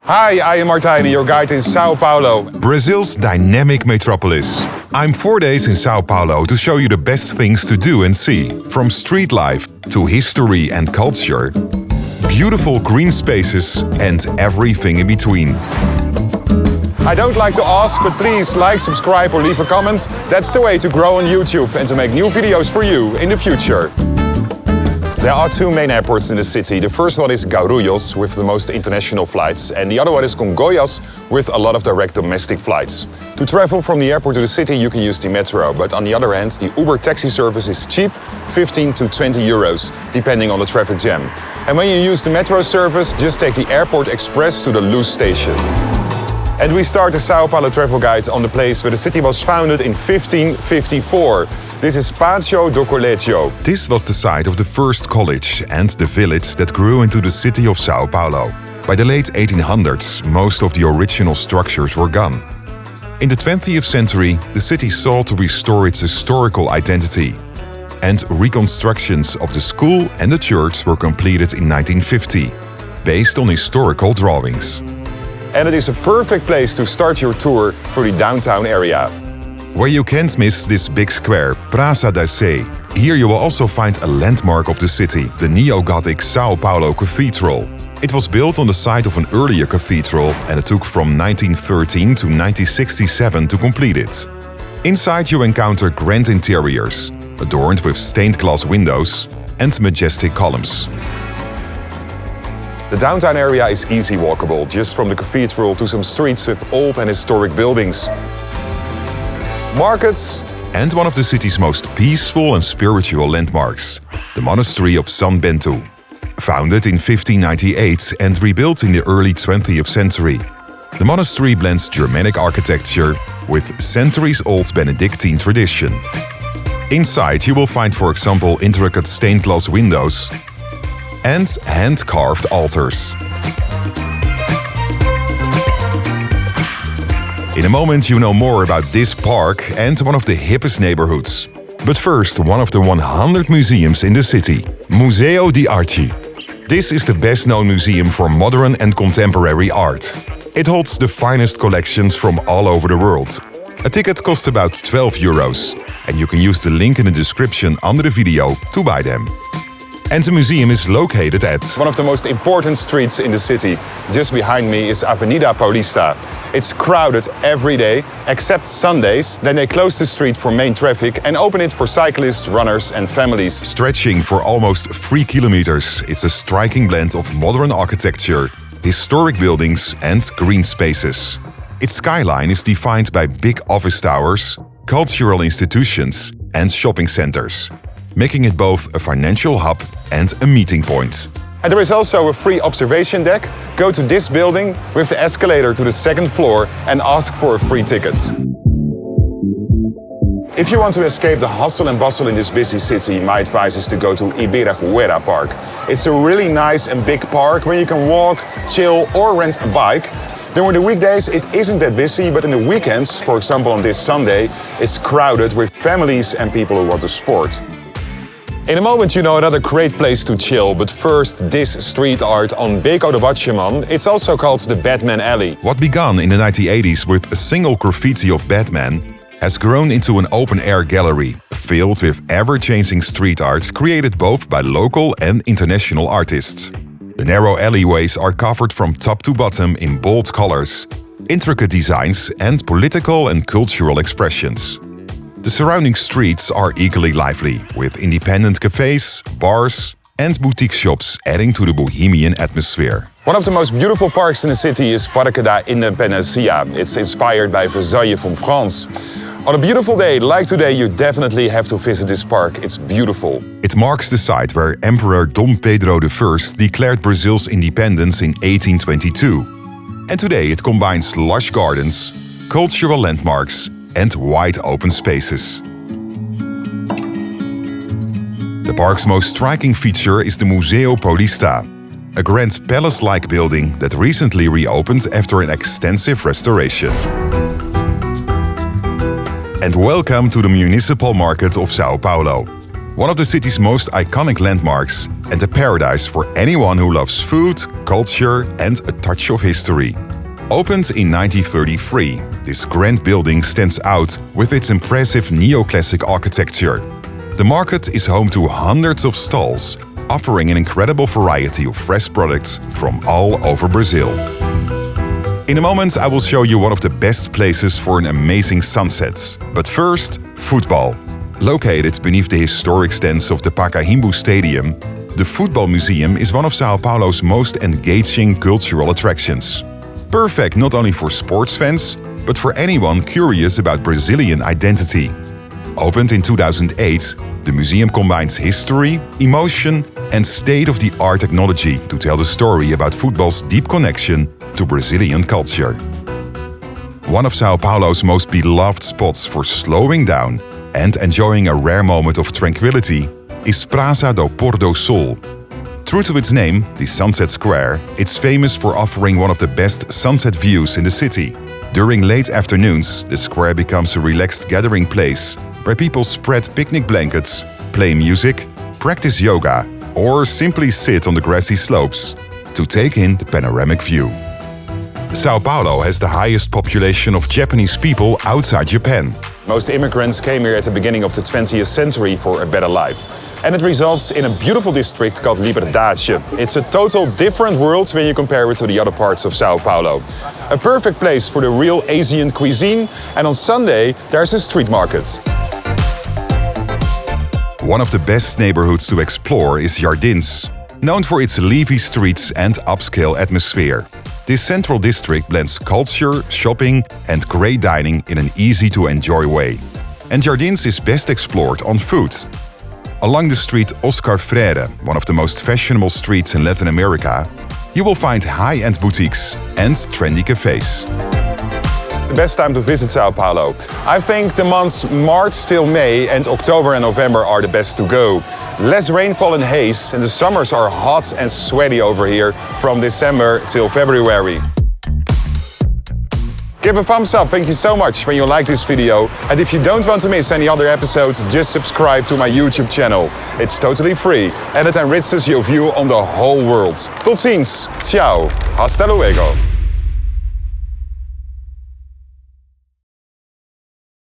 Hi, I am Martijn, your guide in São Paulo, Brazil's dynamic metropolis. I'm 4 days in São Paulo to show you the best things to do and see, from street life to history and culture, beautiful green spaces and everything in between. I don't like to ask, but please like, subscribe or leave a comment. That's the way to grow on YouTube and to make new videos for you in the future. There are two main airports in the city. The first one is Guarulhos, with the most international flights, and the other one is Congonhas, with a lot of direct domestic flights. To travel from the airport to the city, you can use the metro, but on the other hand, the Uber taxi service is cheap, 15 to 20 euros, depending on the traffic jam. And when you use the metro service, just take the Airport Express to the Luz station. And we start the São Paulo Travel Guide on the place where the city was founded in 1554. This is Pátio do Colégio. This was the site of the first college and the village that grew into the city of São Paulo. By the late 1800s, most of the original structures were gone. In the 20th century, the city sought to restore its historical identity. And reconstructions of the school and the church were completed in 1950, based on historical drawings. And it is a perfect place to start your tour through the downtown area. Where you can't miss this big square, Praça da Sé. Here you will also find a landmark of the city, the neo-Gothic São Paulo Cathedral. It was built on the site of an earlier cathedral and it took from 1913 to 1967 to complete it. Inside you encounter grand interiors, adorned with stained glass windows and majestic columns. The downtown area is easy walkable, just from the cathedral to some streets with old and historic buildings. Markets. And one of the city's most peaceful and spiritual landmarks, the Monastery of São Bento. Founded in 1598 and rebuilt in the early 20th century, the monastery blends Germanic architecture with centuries-old Benedictine tradition. Inside you will find, for example, intricate stained glass windows and hand-carved altars. In a moment you know more about this park and one of the hippest neighborhoods. But first, one of the 100 museums in the city, Museo de Arte. This is the best-known museum for modern and contemporary art. It holds the finest collections from all over the world. A ticket costs about 12 euros, and you can use the link in the description under the video to buy them. And the museum is located at one of the most important streets in the city. Just behind me is Avenida Paulista. It's crowded every day, except Sundays. Then they close the street for main traffic and open it for cyclists, runners and families. Stretching for almost 3 kilometers, it's a striking blend of modern architecture, historic buildings and green spaces. Its skyline is defined by big office towers, cultural institutions and shopping centers, making it both a financial hub and a meeting point. And there is also a free observation deck. Go to this building with the escalator to the second floor and ask for a free ticket. If you want to escape the hustle and bustle in this busy city, my advice is to go to Ibirapuera Park. It's a really nice and big park where you can walk, chill or rent a bike. During the weekdays it isn't that busy, but in the weekends, for example on this Sunday, it's crowded with families and people who want to sport. In a moment you know another great place to chill, but first this street art on Beco de Batman. It's also called the Batman Alley. What began in the 1980s with a single graffiti of Batman has grown into an open-air gallery filled with ever-changing street art created both by local and international artists. The narrow alleyways are covered from top to bottom in bold colors, intricate designs and political and cultural expressions. The surrounding streets are equally lively, with independent cafes, bars and boutique shops adding to the bohemian atmosphere. One of the most beautiful parks in the city is Parque da Independància. It's inspired by Versailles from France. On a beautiful day like today, you definitely have to visit this park. It's beautiful. It marks the site where Emperor Dom Pedro I declared Brazil's independence in 1822. And today it combines lush gardens, cultural landmarks and wide open spaces. The park's most striking feature is the Museu Paulista, a grand palace-like building that recently reopened after an extensive restoration. And welcome to the Municipal Market of São Paulo. one of the city's most iconic landmarks and a paradise for anyone who loves food, culture and a touch of history. Opened in 1933, this grand building stands out with its impressive neoclassic architecture. The market is home to hundreds of stalls, offering an incredible variety of fresh products from all over Brazil. In a moment, I will show you one of the best places for an amazing sunset. But first, Futebol. Located beneath the historic stands of the Pacaembu Stadium, the Futebol Museum is one of São Paulo's most engaging cultural attractions. Perfect not only for sports fans, but for anyone curious about Brazilian identity. Opened in 2008, the museum combines history, emotion and state-of-the-art technology to tell the story about football's deep connection to Brazilian culture. One of São Paulo's most beloved spots for slowing down and enjoying a rare moment of tranquility is Praça do Pôr do Sol. True to its name, the Sunset Square, it's famous for offering one of the best sunset views in the city. During late afternoons, the square becomes a relaxed gathering place where people spread picnic blankets, play music, practice yoga, or simply sit on the grassy slopes to take in the panoramic view. São Paulo has the highest population of Japanese people outside Japan. Most immigrants came here at the beginning of the 20th century for a better life. And it results in a beautiful district called Liberdade. It's a total different world when you compare it to the other parts of São Paulo. A perfect place for the real Asian cuisine, and on Sunday there's a street market. One of the best neighborhoods to explore is Jardins, known for its leafy streets and upscale atmosphere. This central district blends culture, shopping and great dining in an easy-to-enjoy way. And Jardins is best explored on foot. Along the street Oscar Freire, one of the most fashionable streets in Latin America, you will find high-end boutiques and trendy cafes. The best time to visit São Paulo. I think the months March till May and October and November are the best to go. Less rainfall and haze, and the summers are hot and sweaty over here from December till February. Give a thumbs up, thank you so much when you like this video. And if you don't want to miss any other episodes, just subscribe to my YouTube channel. It's totally free and it enriches your view on the whole world. Tot ziens, ciao, hasta luego.